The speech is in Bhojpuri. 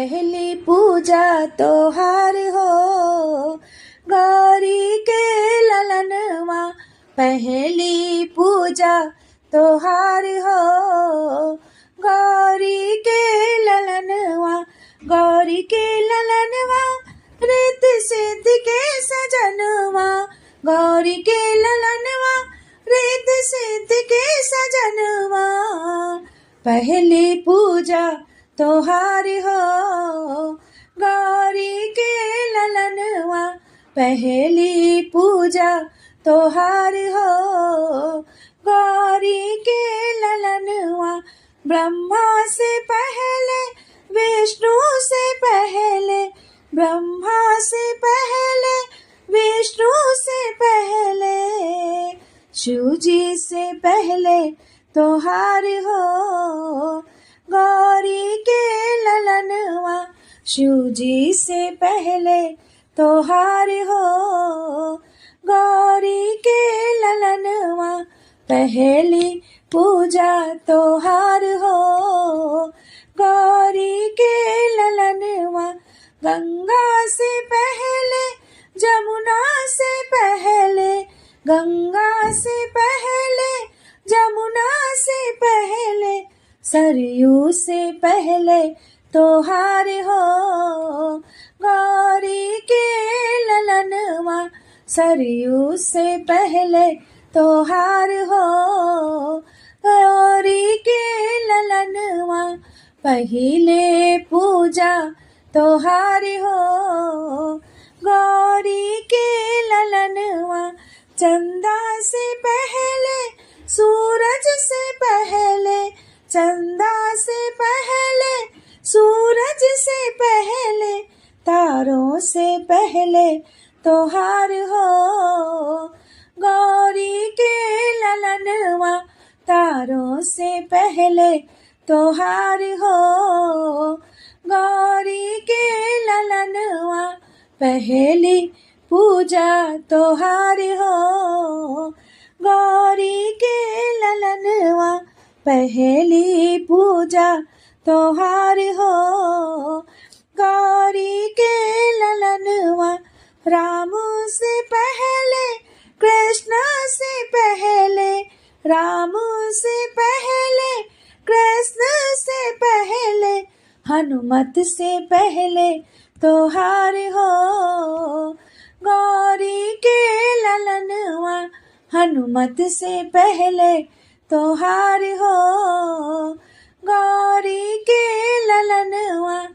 पहली पूजा तोहार हो, गौरी के ललनवा। पहली पूजा तोहार हो, गौरी के ललनवा। गौरी के ललनवा, रिद्धि सिद्धि के सजनवा। गौरी के ललनवा, रिद्धि सिद्धि के सजनवा। पहली पूजा तोहार हो, गौरी के ललनवा। पहली पूजा तोहार हो, गौरी के ललनवा। ब्रह्मा से पहले, विष्णु से पहले। ब्रह्मा से पहले, विष्णु से पहले। शिव जी से पहले तोहार हो, गौरी के ललनवा। शिव जी से पहले तोहार हो, गौरी के ललनवा। पहली पूजा तोहार हो, गौरी के ललनवा। गंगा से पहले, जमुना से पहले। गंगा से पहले, जमुना से पहले। सरयू से पहले तोहार हो, गौरी के ललनवा। सरयू से पहले तोहार हो, गौरी के ललनवा। पहले पूजा तोहार हो, गौरी के ललनवा। चंदा से पहले, सूरज से पहले। चंदा से पहले, सूरज से पहले। तारों से पहले तोहार हो, गौरी के ललनवा। तारों से पहले तोहार हो, गौरी के ललनवा। पहली पूजा तोहार हो, गौरी के ललनवा। पहली पूजा तोहार हो, गौरी के ललनवा। राम से पहले, कृष्ण से पहले। राम से पहले, कृष्ण से पहले। हनुमत से पहले तोहार हो, गौरी के ललनवा। हनुमत से पहले तोहार हो, गौरी के ललनवा।